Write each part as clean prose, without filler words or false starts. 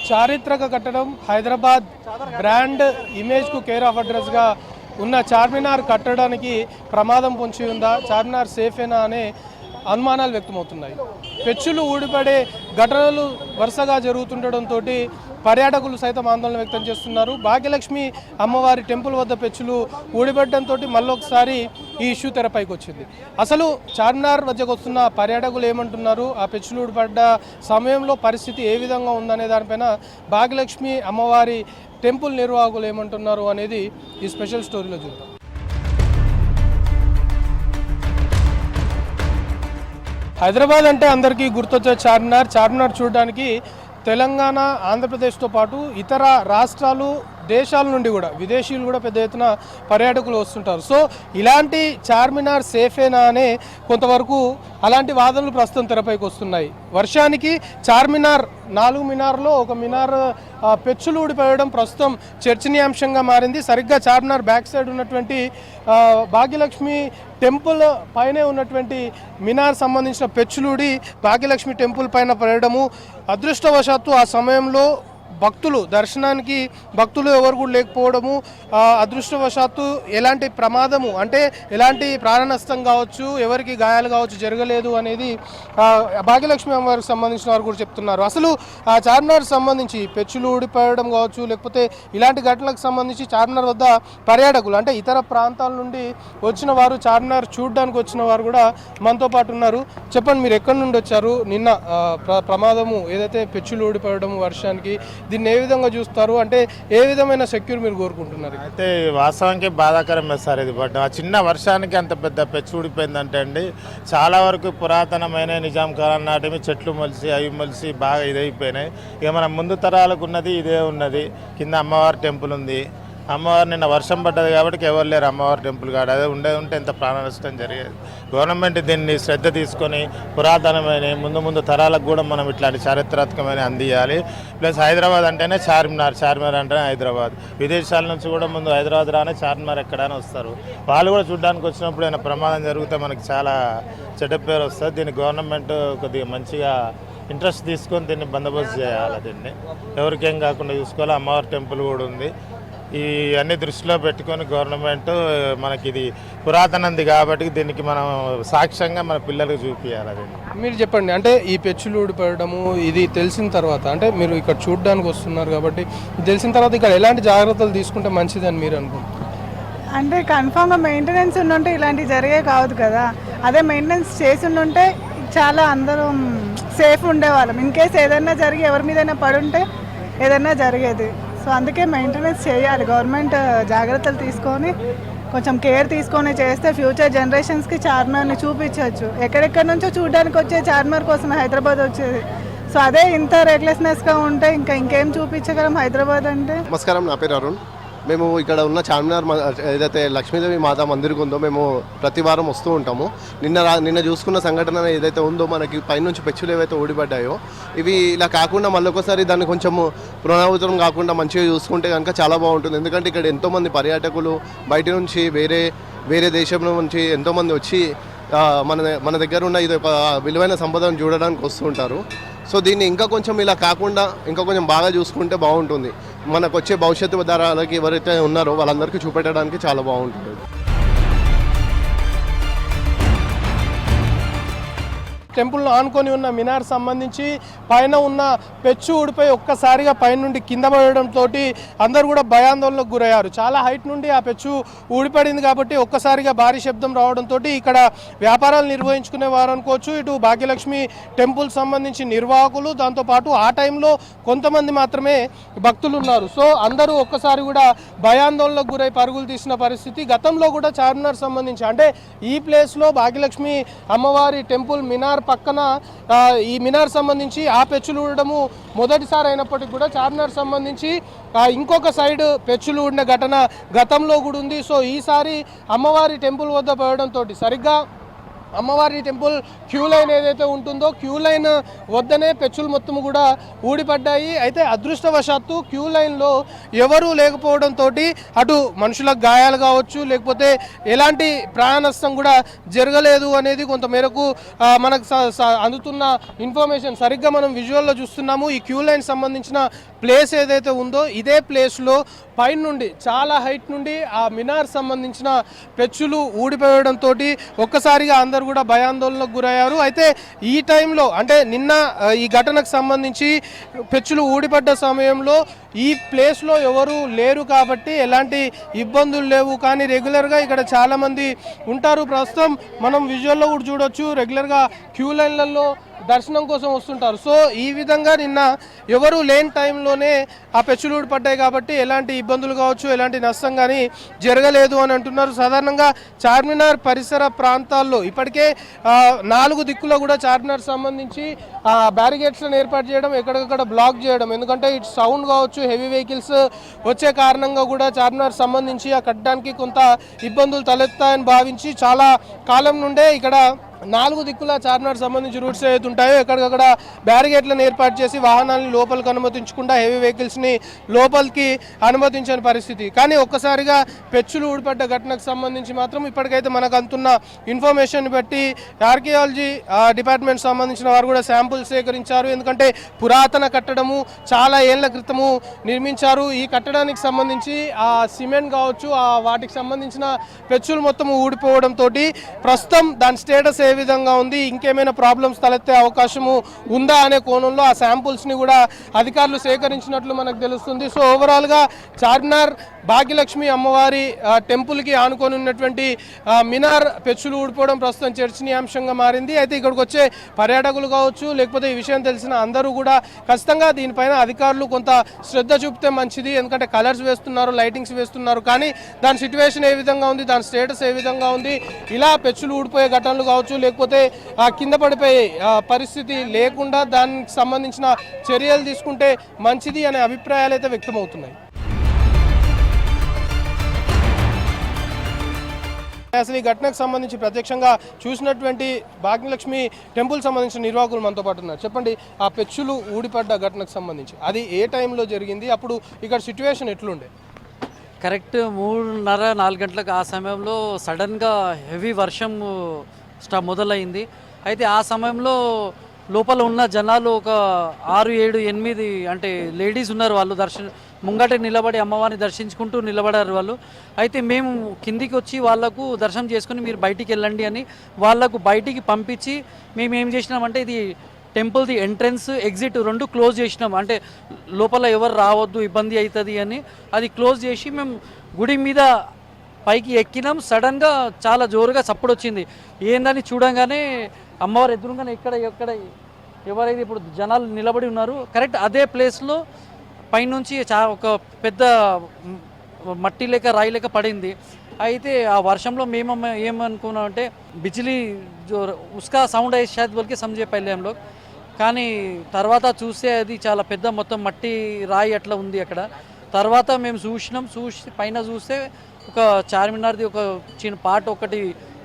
చారిత్రక కట్టడం Hyderabad brand ఇమేజ్కు care of అడ్రస్గా ఉన్న చార్మినార్ కట్టడానికి ప్రమాదం పొంచి ఉందా, చార్మినార్ సేఫేనా అనే అనుమానాలు వ్యక్తమవుతున్నాయి. పెచ్చులు ఊడిపడే ఘటనలు వరుసగా జరుగుతుండటంతో పర్యాటకులు సైతం ఆందోళన వ్యక్తం చేస్తున్నారు. భాగ్యలక్ష్మి అమ్మవారి టెంపుల్ వద్ద పెచ్చులు ఊడిపడడంతో మళ్ళొకసారి ఈ ఇష్యూ తెరపైకి వచ్చింది. అసలు చార్మినార్ వద్దకు వస్తున్న పర్యాటకులు ఏమంటున్నారు, ఆ పెచ్చులు ఊడిపడ్డ సమయంలో పరిస్థితి ఏ విధంగా ఉందనే దానిపైన భాగ్యలక్ష్మి అమ్మవారి టెంపుల్ నిర్వాహకులు ఏమంటున్నారు అనేది ఈ స్పెషల్ స్టోరీలో చూద్దాం. హైదరాబాద్ అంటే అందరికీ గుర్తొచ్చే చార్మినార్ చూడడానికి తెలంగాణ, ఆంధ్రప్రదేశ్తో పాటు ఇతర రాష్ట్రాలు, దేశాల నుండి కూడా విదేశీయులు కూడా పెద్ద ఎత్తున పర్యాటకులు వస్తుంటారు. సో ఇలాంటి చార్మినార్ సేఫేనా అనే కొంతవరకు అలాంటి వాదనలు ప్రస్తుతం తెరపైకి వస్తున్నాయి. వర్షానికి చార్మినార్ 4 మినార్లో ఒక మినార్ పెచ్చులు ఊడిపోయడం ప్రస్తుతం చర్చనీయాంశంగా మారింది. సరిగ్గా చార్మినార్ బ్యాక్ సైడ్ ఉన్నటువంటి భాగ్యలక్ష్మి టెంపుల్ పైనే ఉన్నటువంటి మినార్ సంబంధించిన పెచ్చులూడి భాగ్యలక్ష్మి టెంపుల్ పైన పడడము, అదృష్టవశాత్తు ఆ సమయంలో దర్శనానికి భక్తులు ఎవరు కూడా లేకపోవడము, అదృష్టవశాత్తు ఎలాంటి ప్రమాదము అంటే ఎలాంటి ప్రాణ నష్టం కావచ్చు, ఎవరికి గాయాలు కావచ్చు జరగలేదు అనేది భాగ్యలక్ష్మి అమ్మవారికి సంబంధించిన వారు కూడా చెప్తున్నారు. అసలు ఆ చార్మినార్ సంబంధించి పెచ్చులు ఊడిపోయడం కావచ్చు, లేకపోతే ఇలాంటి ఘటనలకు సంబంధించి చార్మినార్ వద్ద పర్యాటకులు అంటే ఇతర ప్రాంతాల నుండి వచ్చిన వారు, చార్మినార్ చూడడానికి వచ్చిన వారు కూడా మనతో పాటు ఉన్నారు. చెప్పండి, మీరు ఎక్కడి నుండి వచ్చారు? నిన్న ప్రమాదము ఏదైతే పెచ్చులు ఊడిపోయడం వర్షానికి దీన్ని ఏ విధంగా చూస్తారు, అంటే ఏ విధమైన సెక్యూర్ మీరు కోరుకుంటున్నారు? అయితే వాస్తవానికి బాధాకరమే సార్ ఇది. బట్ ఆ చిన్న వర్షానికి అంత పెద్ద పెచ్చు ఊడిపోయిందంటే అండి, చాలా వరకు పురాతనమైన నిజాం కాలం నాటివి చెట్లు మొలిసి అవి మొలిసి బాగా ఇదైపోయినాయి. ఇక మన ముందు తరాలకు ఉన్నది ఇదే ఉన్నది. కింద అమ్మవారి టెంపుల్ ఉంది. అమ్మవారు నిన్న వర్షం పడ్డది కాబట్టి ఎవరు లేరు అమ్మవారి టెంపుల్ కాడ. అదే ఉంటే ఎంత ప్రాణ నష్టం జరిగేది. గవర్నమెంట్ దీన్ని శ్రద్ధ తీసుకొని పురాతనమైన ముందు తరాలకు కూడా మనం ఇట్లాంటి చారిత్రాత్మకమైన అందియాలి. ప్లస్ హైదరాబాద్ అంటేనే చార్మినార్ అంటేనే హైదరాబాద్. విదేశాల నుంచి కూడా ముందు హైదరాబాద్ రానే చార్మినార్ ఎక్కడైనా వస్తారు. వాళ్ళు కూడా చూడడానికి వచ్చినప్పుడు ఏమైనా ప్రమాదం జరిగితే మనకి చాలా చెడ్డ పేరు వస్తుంది. దీన్ని గవర్నమెంట్ కొద్దిగా మంచిగా ఇంట్రెస్ట్ తీసుకొని దీన్ని బందోబస్తు చేయాలి. దీన్ని ఎవరికేం కాకుండా చూసుకోవాలి. అమ్మవారి టెంపుల్ కూడా ఉంది. ఈ అన్ని దృష్టిలో పెట్టుకొని గవర్నమెంట్ మనకి ఇది పురాతనంది కాబట్టి దీనికి మనం సాక్ష్యంగా మన పిల్లలకు చూపించాలి. అది మీరు చెప్పండి, అంటే ఈ పెచ్చులు ఊడిపడము ఇది తెలిసిన తర్వాత, అంటే మీరు ఇక్కడ చూడడానికి వస్తున్నారు కాబట్టి తెలిసిన తర్వాత ఇక్కడ ఎలాంటి జాగ్రత్తలు తీసుకుంటే మంచిదని మీరు అనుకుంటున్నారు? అంటే కన్ఫామ్గా మెయింటెనెన్స్ ఉండుంటే ఇలాంటివి జరిగే కావద్దు కదా. అదే మెయింటెనెన్స్ చేసి ఉండుంటే చాలా అందరూ సేఫ్ ఉండేవాళ్ళం. ఇన్ కేస్ ఏదైనా జరిగి ఎవరి మీదైనా పడుంటే ఏదైనా జరిగేది. సో అందుకే మెయింటెనెన్స్ చేయాలి. గవర్నమెంట్ జాగ్రత్తలు తీసుకొని కొంచెం కేర్ తీసుకొని చేస్తే ఫ్యూచర్ జనరేషన్స్కి చార్మినార్ని చూపించవచ్చు. ఎక్కడెక్కడి నుంచో చూడడానికి వచ్చే చార్మినార్ కోసం హైదరాబాద్ వచ్చేది. సో అదే ఇంత రెగ్యులెస్నెస్గా ఉంటే ఇంకేం చూపించగలం హైదరాబాద్ అంటే. నమస్కారం, నా పేరు అరుణ్. మేము ఇక్కడ ఉన్న చార్మినార్ ఏదైతే లక్ష్మీదేవి మాతా మందిరం ఉందో మేము ప్రతి వారం వస్తూ ఉంటాము. నిన్న చూసుకున్న సంఘటన ఏదైతే ఉందో, మనకి పైనుంచి పెచ్చులు ఏవైతే ఊడిపడ్డాయో ఇవి ఇలా కాకుండా మళ్ళొకసారి దాన్ని కొంచెం పునరావృతం కాకుండా మంచిగా చూసుకుంటే కనుక చాలా బాగుంటుంది. ఎందుకంటే ఇక్కడ ఎంతోమంది పర్యాటకులు బయట నుంచి వేరే దేశం నుంచి ఎంతోమంది వచ్చి మన దగ్గర ఉన్న ఇది ఒక విలువైన సంపదను చూడడానికి వస్తూ ఉంటారు. సో దీన్ని ఇంకా కొంచెం ఇలా కాకుండా ఇంకా కొంచెం బాగా చూసుకుంటే బాగుంటుంది. మనకు వచ్చే భవిష్యత్తు తరాలకి ఎవరైతే ఉన్నారో వాళ్ళందరికీ చూపెట్టడానికి చాలా బాగుంటుంది. టెంపుల్ను ఆనుకొని ఉన్న మినార్ సంబంధించి పైన ఉన్న పెచ్చు ఊడిపోయి ఒక్కసారిగా పైన నుండి కింద పడడంతో అందరూ కూడా భయాందోళనకు గురయ్యారు. చాలా హైట్ నుండి ఆ పెచ్చు ఊడిపడింది కాబట్టి ఒక్కసారిగా భారీ శబ్దం రావడంతో ఇక్కడ వ్యాపారాలు నిర్వహించుకునే వారు అనుకోవచ్చు, ఇటు భాగ్యలక్ష్మి టెంపుల్ సంబంధించి నిర్వాహకులు, దాంతోపాటు ఆ టైంలో కొంతమంది మాత్రమే భక్తులు ఉన్నారు. సో అందరూ ఒక్కసారి కూడా భయాందోళనకు గురై పరుగులు తీసిన పరిస్థితి. గతంలో కూడా చార్మినార్ సంబంధించి అంటే ఈ ప్లేస్లో భాగ్యలక్ష్మి అమ్మవారి టెంపుల్ మినార్ పక్కన ఈ మినార్ సంబంధించి ఆ పెచ్చులు ఊడడము మొదటిసారి అయినప్పటికీ కూడా చార్మినార్ సంబంధించి ఇంకొక సైడ్ పెచ్చులు ఊడిన ఘటన గతంలో కూడా ఉంది. సో ఈసారి అమ్మవారి టెంపుల్ వద్ద పడడంతో సరిగ్గా అమ్మవారి టెంపుల్ క్యూ లైన్ ఏదైతే ఉంటుందో క్యూ లైన్ వద్దనే పెచ్చులు మొత్తం కూడా ఊడిపడ్డాయి. అయితే అదృష్టవశాత్తు క్యూ లైన్లో ఎవరూ లేకపోవడంతో అటు మనుషులకు గాయాలు కావచ్చు, లేకపోతే ఎలాంటి ప్రాణ నష్టం కూడా జరగలేదు అనేది కొంతమేరకు మనకు అందుతున్న ఇన్ఫర్మేషన్. సరిగ్గా మనం విజువల్లో చూస్తున్నాము. ఈ క్యూ లైన్ సంబంధించిన ప్లేస్ ఏదైతే ఉందో ఇదే ప్లేస్లో పైన నుండి చాలా హైట్ నుండి ఆ మినార్ సంబంధించిన పెచ్చులు ఊడిపోయడంతో ఒక్కసారిగా అందరూ కూడా భయాందోళనకు గురయ్యారు. అయితే ఈ టైంలో అంటే నిన్న ఈ ఘటనకు సంబంధించి పెచ్చులు ఊడిపడ్డ సమయంలో ఈ ప్లేస్లో ఎవరు లేరు కాబట్టి ఎలాంటి ఇబ్బందులు లేవు. కానీ రెగ్యులర్గా ఇక్కడ చాలామంది ఉంటారు. ప్రస్తుతం మనం విజువల్లో కూడా చూడొచ్చు, రెగ్యులర్గా క్యూ లైన్లలో దర్శనం కోసం వస్తుంటారు. సో ఈ విధంగా నిన్న ఎవరు లేని టైంలోనే ఆ పెచ్చులు పడ్డాయి కాబట్టి ఎలాంటి ఇబ్బందులు కావచ్చు, ఎలాంటి నష్టం కానీ జరగలేదు అని అంటున్నారు. సాధారణంగా చార్మినార్ పరిసర ప్రాంతాల్లో ఇప్పటికే 4 దిక్కులో కూడా చార్మినార్ సంబంధించి బ్యారిగేట్స్లను ఏర్పాటు చేయడం, ఎక్కడికక్కడ బ్లాక్ చేయడం, ఎందుకంటే ఇటు సౌండ్ కావచ్చు, హెవీ వెహికల్స్ వచ్చే కారణంగా కూడా చార్మినార్ సంబంధించి ఆ కట్టడానికి కొంత ఇబ్బందులు తలెత్తాయని భావించి చాలా కాలం నుండే ఇక్కడ 4 దిక్కుల చార్మినార్ సంబంధించి రూట్స్ ఏవైతే ఉంటాయో ఎక్కడికక్కడ బ్యారిగేట్లను ఏర్పాటు చేసి వాహనాలను లోపలికి అనుమతించకుండా హెవీ వెహికల్స్ని లోపలికి అనుమతించని పరిస్థితి. కానీ ఒక్కసారిగా పెచ్చులు ఊడిపడ్డ ఘటనకు సంబంధించి మాత్రం ఇప్పటికైతే మనకు అందుతున్న ఇన్ఫర్మేషన్ బట్టి ఆర్కియాలజీ డిపార్ట్మెంట్ సంబంధించిన వారు కూడా శాంపుల్స్ సేకరించారు. ఎందుకంటే పురాతన కట్టడము చాలా ఏళ్ల క్రితము నిర్మించారు. ఈ కట్టడానికి సంబంధించి ఆ సిమెంట్ కావచ్చు, ఆ వాటికి సంబంధించిన పెచ్చులు మొత్తం ఊడిపోవడంతో ప్రస్తుతం దాని స్టేటస్ ఏ విధంగా ఉంది, ఇంకేమైనా ప్రాబ్లమ్స్ తలెత్తే అవకాశము ఉందా అనే కోణంలో ఆ శాంపుల్స్ని కూడా అధికారులు సేకరించినట్లు మనకు తెలుస్తుంది. సో ఓవరాల్గా చార్మినార్ భాగ్యలక్ష్మి అమ్మవారి టెంపుల్కి ఆనుకొని ఉన్నటువంటి మినార్ పెచ్చులు ఊడిపోవడం ప్రస్తుతం చర్చనీయాంశంగా మారింది. అయితే ఇక్కడికి వచ్చే పర్యాటకులు కావచ్చు, లేకపోతే ఈ విషయం తెలిసిన అందరూ కూడా ఖచ్చితంగా దీనిపైన అధికారులు కొంత శ్రద్ధ చూపితే మంచిది. ఎందుకంటే కలర్స్ వేస్తున్నారు, లైటింగ్స్ వేస్తున్నారు, కానీ దాని సిచ్యువేషన్ ఏ విధంగా ఉంది, దాని స్టేటస్ ఏ విధంగా ఉంది, ఇలా పెచ్చులు ఊడిపోయే ఘటనలు కావచ్చు, లేకపోతే కింద పడిపోయే పరిస్థితి లేకుండా దానికి సంబంధించిన చర్యలు తీసుకుంటే మంచిది అనే అభిప్రాయాలు అయితే వ్యక్తమవుతున్నాయి. అసలు ఈ ఘటనకు సంబంధించి ప్రత్యక్షంగా చూసినటువంటి భాగ్యలక్ష్మి టెంపుల్ సంబంధించిన నిర్వాహకులు మనతో పాటు ఉన్నారు. చెప్పండి, ఆ పెచ్చులు ఊడిపడ్డ ఘటనకు సంబంధించి అది ఏ టైంలో జరిగింది, అప్పుడు ఇక్కడ సిచ్యువేషన్ ఎట్లుండే? కరెక్ట్ 3:30-4 గంటలకు ఆ సమయంలో సడన్గా హెవీ వర్షం మొదలైంది. అయితే ఆ సమయంలో లోపల ఉన్న జనాలు ఒక 6, 7, 8 అంటే లేడీస్ ఉన్నారు. వాళ్ళు ముంగట నిలబడి అమ్మవారిని దర్శించుకుంటూ నిలబడారు వాళ్ళు. అయితే మేము కిందికి వచ్చి వాళ్లకు దర్శనం చేసుకుని మీరు బయటికి వెళ్ళండి అని వాళ్లకు బయటికి పంపించి మేము ఏం చేసినామంటే ఇది టెంపుల్ది ఎంట్రన్స్ ఎగ్జిట్ 2 క్లోజ్ చేసినాం. అంటే లోపల ఎవరు రావద్దు, ఇబ్బంది అవుతుంది అని అది క్లోజ్ చేసి మేము గుడి మీద పైకి ఎక్కినాం. సడన్గా చాలా జోరుగా చప్పుడు వచ్చింది. ఏందని చూడంగానే అమ్మవారు ఎదురుగానే ఎక్కడ ఎవరైతే ఇప్పుడు జనాలు నిలబడి ఉన్నారు కరెక్ట్ అదే ప్లేస్లో పైనుంచి ఒక పెద్ద మట్టి లేక రాయి లేక పడింది. అయితే ఆ వర్షంలో మేము ఏమనుకున్నామంటే బిజిలీ ఉస్కా సౌండ్ అయ్యే షాయద్ బోల్కే సమझे పहले हम लोग. కానీ తర్వాత చూస్తే అది చాలా పెద్ద మొత్తం మట్టి రాయి అట్లా ఉంది అక్కడ. తర్వాత మేము చూసి పైన చూస్తే ఒక చార్మినార్ది ఒక చిన్న పార్ట్ ఒకటి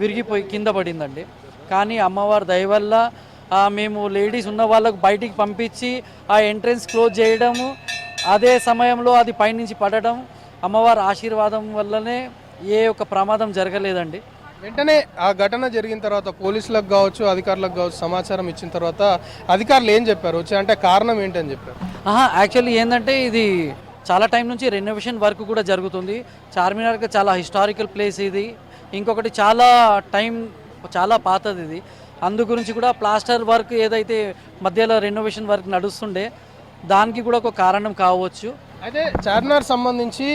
విరిగిపోయి కింద పడిందండి. కానీ అమ్మవారి దయ వల్ల మేము లేడీస్ ఉన్న వాళ్ళకు బయటికి పంపించి ఆ ఎంట్రన్స్ క్లోజ్ చేయడము, అదే సమయంలో అది పైనుంచి పడడం, అమ్మవారి ఆశీర్వాదం వల్లనే ఏ ఒక ప్రమాదం జరగలేదండి. వెంటనే ఆ ఘటన జరిగిన తర్వాత పోలీసులకు కావచ్చు, అధికారులకు కావచ్చు సమాచారం ఇచ్చిన తర్వాత అధికారులు ఏం చెప్పారు వచ్చి, అంటే కారణం ఏంటని చెప్పారు? యాక్చువల్లీ ఏంటంటే ఇది చాలా టైం నుంచి రెనోవేషన్ వర్క్ కూడా జరుగుతుంది. చార్మినార్కి చాలా హిస్టారికల్ ప్లేస్ ఇది. ఇంకొకటి చాలా పాతది ఇది. అందు గురించి కూడా ప్లాస్టర్ వర్క్ ఏదైతే మధ్యలో రెనోవేషన్ వర్క్ నడుస్తుండే దానికి కూడా ఒక కారణం కావచ్చు. అయితే చార్మినార్ సంబంధించి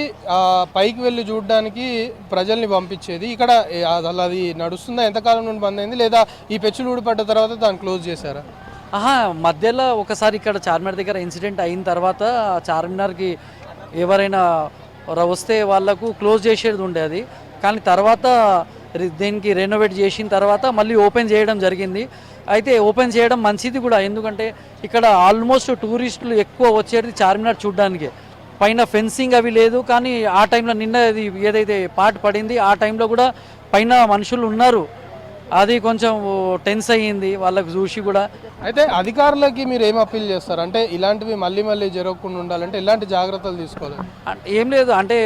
పైకి వెళ్ళి చూడడానికి ప్రజల్ని పంపించేది ఇక్కడ అసలు అది నడుస్తుందా, ఎంతకాలం నుండి బంద్ అయింది, లేదా ఈ పెచ్చులు ఊడిపడ్డ తర్వాత దాన్ని క్లోజ్ చేశారా? మధ్యలో ఒకసారి ఇక్కడ చార్మినార్ దగ్గర ఇన్సిడెంట్ అయిన తర్వాత చార్మినార్కి ఎవరైనా వస్తే వాళ్ళకు క్లోజ్ చేసేది ఉండేది. కానీ తర్వాత దీనికి రెనోవేట్ చేసిన తర్వాత మళ్ళీ ఓపెన్ చేయడం జరిగింది. అయితే ఓపెన్ చేయడం మంచిది కూడా, ఎందుకంటే ఇక్కడ ఆల్మోస్ట్ టూరిస్టులు ఎక్కువ వచ్చేది చార్మినార్ చూడడానికి. పైన ఫెన్సింగ్ అవి లేదు, కానీ ఆ టైంలో నిన్న ఏదైతే పార్ట్ పడింది ఆ టైంలో కూడా పైన మనుషులు ఉన్నారు. అది కొంచెం టెన్స్ అయ్యింది వాళ్ళకి చూసి కూడా. అయితే అధికారులకి మీరు ఏం అప్పీల్ చేస్తారు? అంటే ఇలాంటివి మళ్ళీ మళ్ళీ జరగకుండా ఉండాలంటే ఎలాంటి జాగ్రత్తలు తీసుకోవాలి? ఏం లేదు, అంటే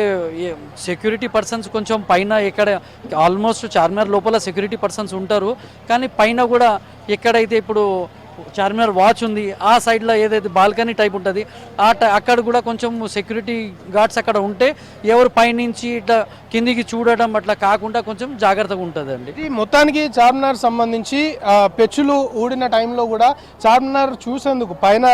సెక్యూరిటీ పర్సన్స్ కొంచెం పైన ఎక్కడ ఆల్మోస్ట్ చార్మినార్ లోపల సెక్యూరిటీ పర్సన్స్ ఉంటారు, కానీ పైన కూడా ఎక్కడైతే ఇప్పుడు చార్మినార్ వాచ్ ఉంది ఆ సైడ్లో ఏదైతే బాల్కనీ టైప్ ఉంటుంది అక్కడ కూడా కొంచెం సెక్యూరిటీ గార్డ్స్ అక్కడ ఉంటే ఎవరు పైనుంచి ఇట్లా కిందికి చూడడం అట్లా కాకుండా కొంచెం జాగ్రత్తగా ఉంటుందండి. ఇది మొత్తానికి చార్మినార్ సంబంధించి పెచ్చులు ఊడిన టైంలో కూడా చార్మినార్ చూసేందుకు పైన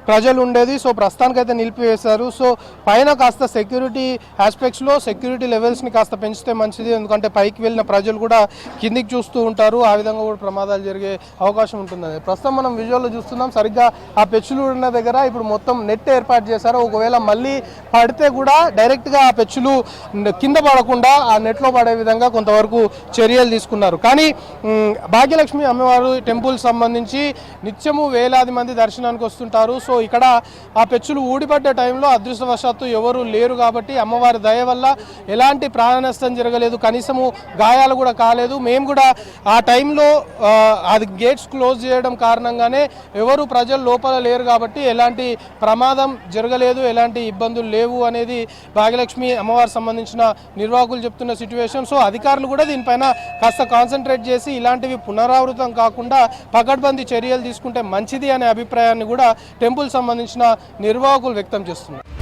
ప్రజలు ఉండేది. సో ప్రస్తుతానికైతే నిలిపివేశారు. సో పైన కాస్త సెక్యూరిటీ ఆస్పెక్ట్స్లో సెక్యూరిటీ లెవెల్స్ని కాస్త పెంచితే మంచిది, ఎందుకంటే పైకి వెళ్ళిన ప్రజలు కూడా కిందికి చూస్తూ ఉంటారు, ఆ విధంగా కూడా ప్రమాదాలు జరిగే అవకాశం ఉంటుంది. ప్రస్తుతం మనం విజువల్లో చూస్తున్నాం, సరిగ్గా ఆ పెచ్చులు ఉన్న దగ్గర ఇప్పుడు మొత్తం నెట్ ఏర్పాటు చేశారు. ఒకవేళ మళ్ళీ పడితే కూడా డైరెక్ట్గా ఆ పెచ్చులు కింద పడకుండా ఆ నెట్లో పడే విధంగా కొంతవరకు చర్యలు తీసుకున్నారు. కానీ భాగ్యలక్ష్మి అమ్మవారు టెంపుల్ సంబంధించి నిత్యము వేలాది మంది దర్శనానికి వస్తుంటారు. సో ఇక్కడ ఆ పెచ్చులు ఊడిపడ్డ టైంలో అదృష్టవశాత్తు ఎవరు లేరు కాబట్టి అమ్మవారి దయ వల్ల ఎలాంటి ప్రాణ నష్టం జరగలేదు, కనీసము గాయాలు కూడా కాలేదు. మేము కూడా ఆ టైంలో అది గేట్స్ క్లోజ్ చేయడం కారణంగానే ఎవరు ప్రజలు లోపల లేరు కాబట్టి ఎలాంటి ప్రమాదం జరగలేదు, ఎలాంటి ఇబ్బందులు లేవు అనేది భాగ్యలక్ష్మి అమ్మవారికి సంబంధించిన నిర్వాహకులు చెప్తున్న సిచ్యువేషన్. సో అధికారులు కూడా దీనిపైన కాస్త కాన్సన్ట్రేట్ చేసి ఇలాంటివి పునరావృతం కాకుండా పకడ్బందీ చర్యలు తీసుకుంటే మంచిది అనే అభిప్రాయాన్ని కూడా టెంపుల్ సంబంధించిన నిర్వాహకులు వ్యక్తం చేస్తున్నారు.